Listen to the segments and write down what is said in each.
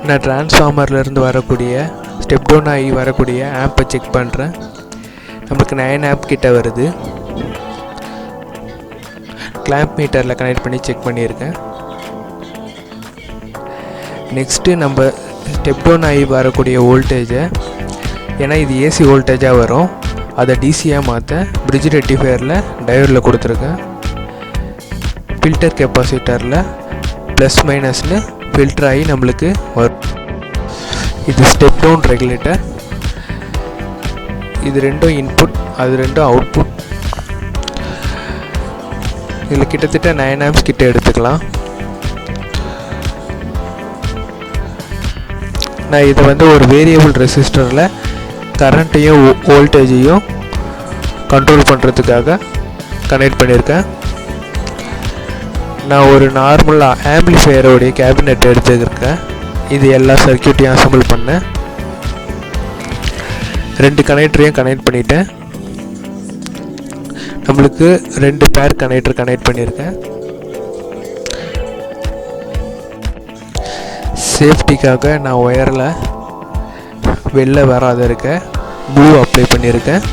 நான் டிரான்ஸ்ஃபார்மர்லேருந்து வரக்கூடிய step down ஆகி வரக்கூடிய ஆம்பை செக் பண்ணுறேன். நமக்கு 9 ஆம்ப் கிட்ட வருது. கிளாம்ப் மீட்டரில் கனெக்ட் பண்ணி செக் பண்ணியிருக்கேன். நெக்ஸ்ட்டு நம்ம ஸ்டெப் டவுன் ஆகி வரக்கூடிய வோல்டேஜை, ஏன்னா இது ஏசி வோல்டேஜாக வரும், அதை டிசியாக மாற்ற பிரிட்ஜ் ரெக்டிஃபையரில் டயோடில் கொடுத்துருக்கேன். ஃபில்டர் கெப்பாசிட்டரில் ப்ளஸ் மைனஸ்னு ஃபில்டர் ஆகி நம்மளுக்கு வரும். இது ஸ்டெப் டவுன் ரெகுலேட்டர். இது ரெண்டும் இன்புட், அது ரெண்டும் அவுட்புட். இதில் கிட்டத்தட்ட 9 ஆம்ப்ஸ் கிட்ட எடுத்துக்கலாம். நான் இதை வந்து ஒரு வேரியபிள் ரெசிஸ்டரில் கரண்ட்டையும் வோல்டேஜையும் கண்ட்ரோல் பண்ணுறதுக்காக கனெக்ட் பண்ணியிருக்கேன். நான் ஒரு நார்மல் ஆம்பிளிஃபையரோடைய கேபினெட் எடுத்துருக்கேன். இது எல்லா சர்க்யூட்டையும் அசம்பிள் பண்ணேன். 2 கனெக்டரையும் கனெக்ட் பண்ணிட்டேன். நம்மளுக்கு 2 பேர் கனெக்டர் கனெக்ட் பண்ணியிருக்கேன். சேஃப்டிக்காக நான் ஒயரில் வெளில வராத இருக்க ப்ளூ அப்ளை பண்ணியிருக்கேன்.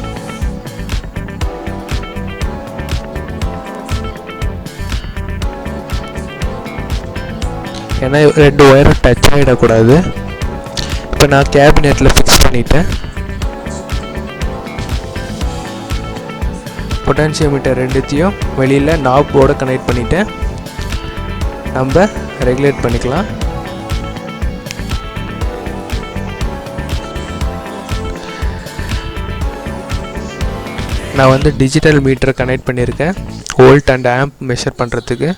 ஏன்னா 2 ஒயரும் டச் ஆகிடக்கூடாது. இப்போ நான் கேபினெட்டில் ஃபிக்ஸ் பண்ணிட்டேன். பொட்டான்சியோமீட்டர் 2த்தையும் வெளியில் நாப்போடு கனெக்ட் பண்ணிவிட்டேன். நம்ம ரெகுலேட் பண்ணிக்கலாம். நான் வந்து டிஜிட்டல் மீட்டரை கனெக்ட் பண்ணியிருக்கேன் வோல்ட் அண்ட் ஆம்ப் மெஷர் பண்ணுறதுக்கு.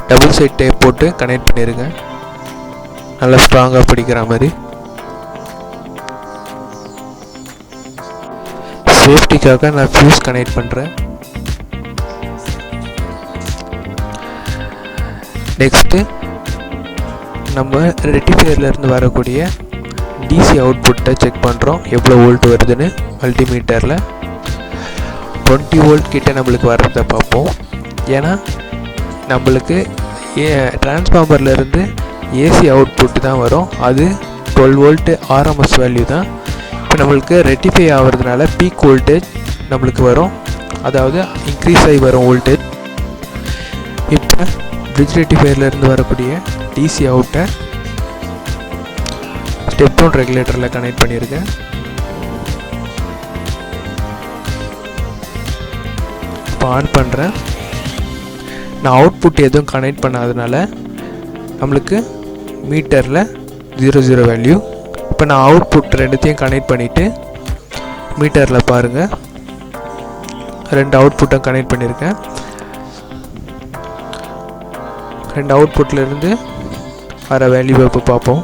டபுள் சைட் டேப் போட்டு கனெக்ட் பண்ணியிருக்கேன், நல்லா ஸ்ட்ராங்காக பிடிக்கிற மாதிரி. சேஃப்டிக்காக நான் ஃபியூஸ் கனெக்ட் பண்ணுறேன். நெக்ஸ்ட்டு நம்ம ரெக்டிஃபையர்லேருந்து வரக்கூடிய டிசி அவுட்புட்டை செக் பண்ணுறோம், எவ்வளோ வோல்ட் வருதுன்னு. மல்டிமீட்டரில் 20 வோல்ட் கிட்ட நம்மளுக்கு வர்றதை பார்ப்போம். ஏன்னா நம்மளுக்கு டிரான்ஸ்ஃபார்மர்லேருந்து ஏசி அவுட்புட்டு தான் வரும், அது 12 வோல்ட்டு ஆர்எம்எஸ் வேல்யூ தான். இப்போ நம்மளுக்கு ரெக்டிஃபை ஆகிறதுனால பீக் வோல்டேஜ் நம்மளுக்கு வரும், அதாவது இன்க்ரீஸ் ஆகி வரும் வோல்டேஜ். இப்போ பிரிட்ஜ் ரெக்டிஃபையர்லேருந்து வரக்கூடிய டிசி அவுட்டை ஸ்டெப் டவுன் ரெகுலேட்டரில் கனெக்ட் பண்ணியிருக்கேன். இப்போ ஆன் பண்ணுறேன். நான் அவுட்புட் எதுவும் கனெக்ட் பண்ணாதனால நம்மளுக்கு மீட்டரில் 00 வேல்யூ. இப்போ நான் அவுட்புட் 2த்தையும் கனெக்ட் பண்ணிவிட்டு மீட்டரில் பாருங்கள், 2 அவுட்புட்டும் கனெக்ட் பண்ணியிருக்கேன். 2 அவுட்புட்லேருந்து வர வேல்யூவை இப்போ பார்ப்போம்.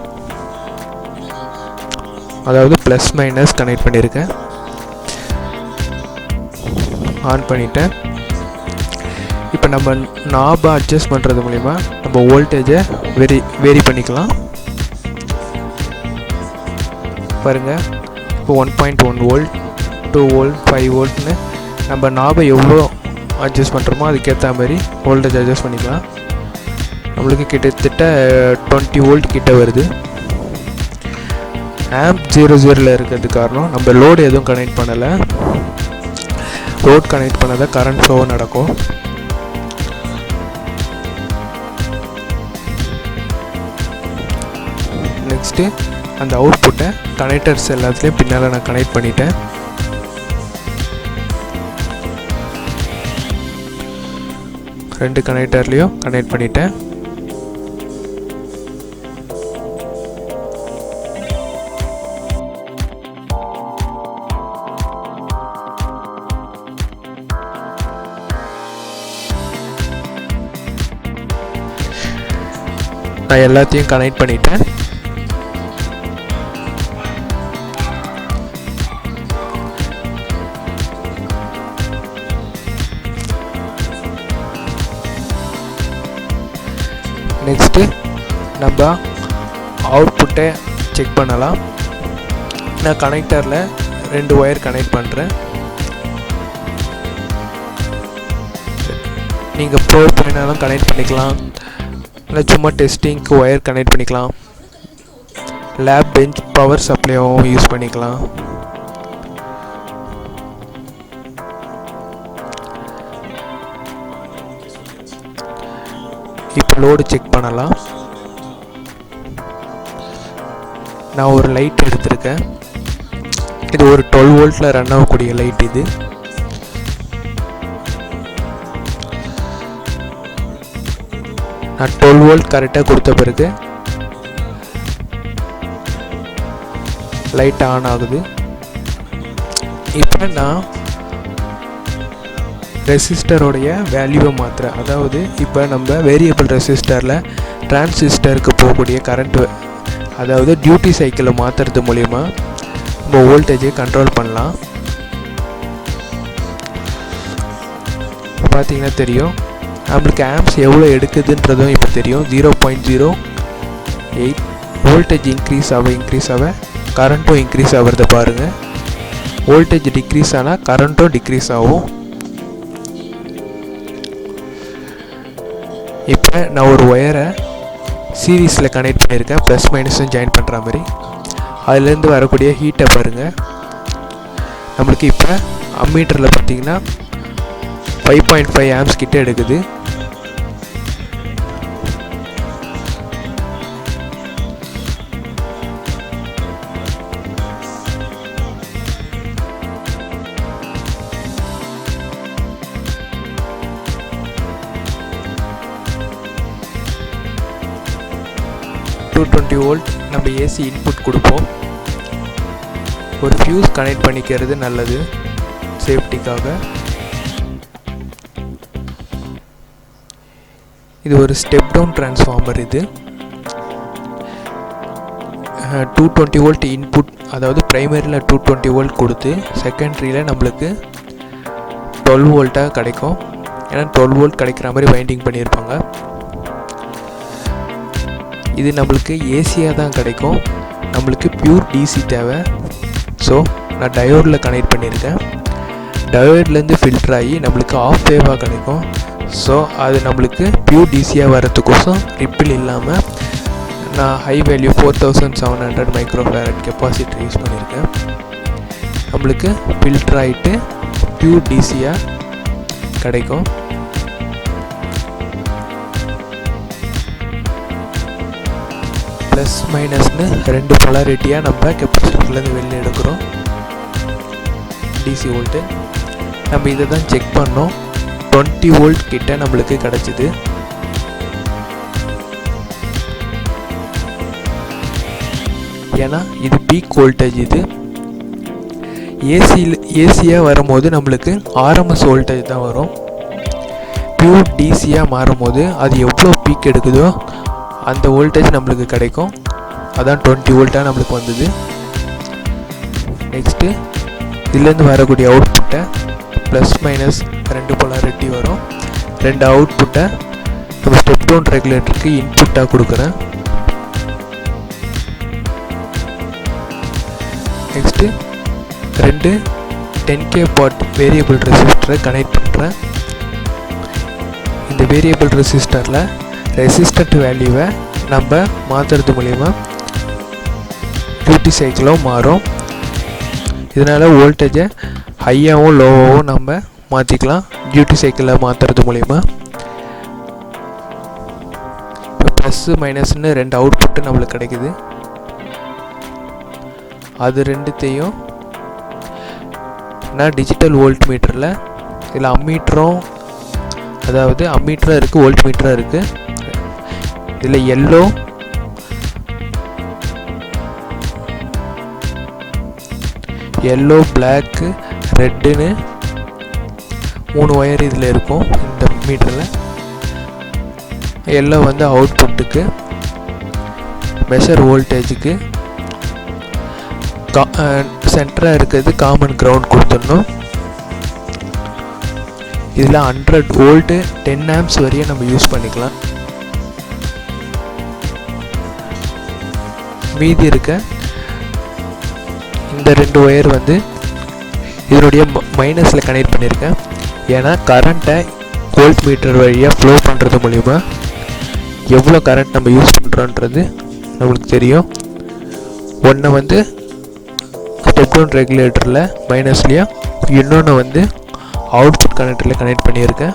அதாவது ப்ளஸ் மைனஸ் கனெக்ட் பண்ணியிருக்கேன். ஆன் பண்ணிட்டேன். இப்போ நம்ம நாபை அட்ஜஸ்ட் பண்ணுறது மூலிமா நம்ம வோல்டேஜை வேரி பண்ணிக்கலாம். பாருங்கள், இப்போ 1.1 வோல்ட், 2 வோல்ட், 5 வோல்ட்னு நம்ம நாபை எவ்வளோ அட்ஜஸ்ட் பண்ணுறோமோ அதுக்கேற்ற மாதிரி வோல்டேஜ் அட்ஜஸ்ட் பண்ணிக்கலாம். நம்மளுக்கு கிட்டத்தட்ட 20 வோல்ட் கிட்ட வருது. ஆம்ப் 00 இருக்கிறது காரணம் நம்ம லோடு எதுவும் கனெக்ட் பண்ணலை. லோட் கனெக்ட் பண்ணாதான் கரண்ட் ஃப்ளோ நடக்கும். நெக்ஸ்ட்டு அந்த அவுட்புட்டை கனெக்டர்ஸ் எல்லாத்துலேயும் பின்னால் நான் கனெக்ட் பண்ணிட்டேன். ரெண்டு கனெக்டர்லேயும் கனெக்ட் பண்ணிட்டேன். நான் எல்லாத்தையும் கனெக்ட் பண்ணிட்டேன். நெக்ஸ்ட்டு நம்ம அவுட்புட்டை செக் பண்ணலாம். நான் கனெக்டரில் 2 ஒயர் கனெக்ட் பண்ணுறேன். நீங்கள் ப்ரோ பண்ணினாலும் கனெக்ட் பண்ணிக்கலாம், இல்லை சும்மா டெஸ்டிங்க்கு ஒயர் கனெக்ட் பண்ணிக்கலாம், லேப் பெஞ்ச் பவர் சப்ளையாகவும் யூஸ் பண்ணிக்கலாம். இப்போ லோடு செக் பண்ணலாம். நான் ஒரு லைட் எடுத்திருக்கேன். இது ஒரு 12 வோல்ட்டில் ரன் ஆகக்கூடிய லைட். இது நான் 12 வோல்ட் கரெக்டாக கொடுத்த பிறகு லைட் ஆன் ஆகுது. இப்போ நான் ரெசிஸ்டரோடைய வேல்யூவை மாற்றுறேன். அதாவது இப்போ நம்ம வேரியபிள் ரெசிஸ்டரில் டிரான்சிஸ்டருக்கு போகக்கூடிய கரண்ட்டு, அதாவது டியூட்டி சைக்கிளை மாற்றுறது மூலிமா நம்ம வோல்டேஜை கண்ட்ரோல் பண்ணலாம். பார்த்தீங்கன்னா தெரியும், நம்மளுக்கு ஆம்ப்ஸ் எவ்வளோ எடுக்குதுன்றதும் இப்போ தெரியும். 0.08 வோல்டேஜ் இன்க்ரீஸ் ஆக கரண்ட்டும் இன்க்ரீஸ் ஆகிறத பாருங்கள். வோல்டேஜ் டிக்ரீஸ் ஆனால் கரண்ட்டும் டிக்ரீஸ் ஆகும். இப்போ நான் ஒரு ஒயரை சீரீஸில் கனெக்ட் பண்ணியிருக்கேன், ப்ளஸ் மைனஸும் ஜாயின் பண்ணுற மாதிரி. அதுலேருந்து வரக்கூடிய ஹீட்டை பாருங்கள். நம்மளுக்கு இப்போ அம்மீட்டரில் பார்த்தீங்கன்னா 5.5 ஆம்ப்ஸ் கிட்ட எடுக்குது. வோல்ட் நம்ம ஏசி இன்புட் கொடுப்போம். ஒரு ஃபியூஸ் கனெக்ட் பண்ணிக்கிறது நல்லது சேஃப்டிக்காக. இது ஒரு ஸ்டெப் டவுன் டிரான்ஸ்ஃபார்மர். இது 220 வோல்ட் இன்புட், அதாவது ப்ரைமரியில் 220 வோல்ட் கொடுத்து செகண்டரியில் நம்மளுக்கு 12 வோல்ட்டாக கிடைக்கும். ஏன்னா 12 வோல்ட் கிடைக்கிற மாதிரி வைண்டிங் பண்ணியிருப்பாங்க. இது நம்மளுக்கு ஏசியாக தான் கிடைக்கும், நம்மளுக்கு பியூர் டிசி தேவை. ஸோ நான் டயோடில் கனெக்ட் பண்ணியிருக்கேன். டயோட்லேருந்து ஃபில்டர் ஆகி நம்மளுக்கு ஆஃப் வேவாக கிடைக்கும். ஸோ அது நம்மளுக்கு பியூர் டிசியாக வரதுக்கோசம் ரிப்பிள் இல்லாமல் நான் high value 4700 microfarad capacity use பண்ணியிருக்கேன். நம்மளுக்கு ஃபில்டர் ஆகிட்டு பியூர் டிசியாக கிடைக்கும். ப்ளஸ் மைனஸ்னு 2 பொலாரிட்டியாக நம்ம கெப்பாசிட்டர்லேருந்து வெளில எடுக்கிறோம் டிசி வோல்ட்டு. நம்ம இதை தான் செக் பண்ணோம். 20 வோல்ட் கிட்ட நம்மளுக்கு கிடச்சிது. ஏன்னா இது பீக் வோல்டேஜ். இது ஏசியாக வரும்போது நம்மளுக்கு ஆர்எம்எஸ் வோல்டேஜ் தான் வரும். பியூர் டிசியாக மாறும்போது அது எவ்வளோ பீக் எடுக்குதோ அந்த வோல்டேஜ் நம்மளுக்கு கிடைக்கும். அதான் 20 வோல்ட்டாக நம்மளுக்கு வந்தது. நெக்ஸ்ட்டு இதுலேருந்து வரக்கூடிய அவுட்புட்டை ப்ளஸ் மைனஸ் 2 பொலாரிட்டி வரும். 2 அவுட்புட்டை நம்ம ஸ்டெப் டவுன் ரெகுலேட்டருக்கு இன்புட்டாக கொடுக்குறேன். நெக்ஸ்ட்டு 2 10K வாட் வேரியபிள் ரெசிஸ்டரை கனெக்ட் பண்ணுறேன். இந்த வேரியபிள் ரெசிஸ்டரில் ரெசிஸ்டன்ட் வேல்யூவை நம்ம மாற்றுறது மூலிமா டியூட்டி சைக்கிளும் மாறும். இதனால் வோல்டேஜை ஹையாகவும் லோவாகவும் நம்ம மாற்றிக்கலாம் டியூட்டி சைக்கிளில் மாற்றுறது மூலிமா. இப்போ ப்ளஸ்ஸு மைனஸ்ன்னு 2 அவுட்புட்டு நம்மளுக்கு கிடைக்குது. அது ரெண்டுத்தையும் நான் டிஜிட்டல் வோல்ட் மீட்டரில், இதில் அம்மீட்டரும், அதாவது அம்மீட்டரும் இருக்குது, வோல்ட் மீட்டரும் இருக்குது. இதில் எல்லோ பிளாக்கு ரெட்டுன்னு 3 ஒயர் இதில் இருக்கும். இந்த மீட்டரில் எல்லோ வந்து அவுட்புட்டுக்கு, மெஷர் வோல்டேஜுக்கு, சென்டராக இருக்கிறது காமன் கிரவுண்ட் கொடுத்துடணும். இதில் 100 வோல்ட்டு 10 ஆம்ப்ஸ் வரையும் நம்ம யூஸ் பண்ணிக்கலாம். மீதி இருக்க இந்த 2 ஒயர் வந்து இதனுடைய மைனஸில் கனெக்ட் பண்ணியிருக்கேன். ஏன்னா கரண்ட்டை வோல்ட் மீட்டர் வழியாக ஃப்ளோ பண்ணுறது மூலிமா எவ்வளோ கரண்ட் நம்ம யூஸ் பண்ணுறோன்றது நம்மளுக்கு தெரியும். ஒன்று வந்து ஸ்டெப் டவுன் ரெகுலேட்டரில் மைனஸ்லேயும், இன்னொன்று வந்து அவுட்புட் கனெக்டரில் கனெக்ட் பண்ணியிருக்கேன்.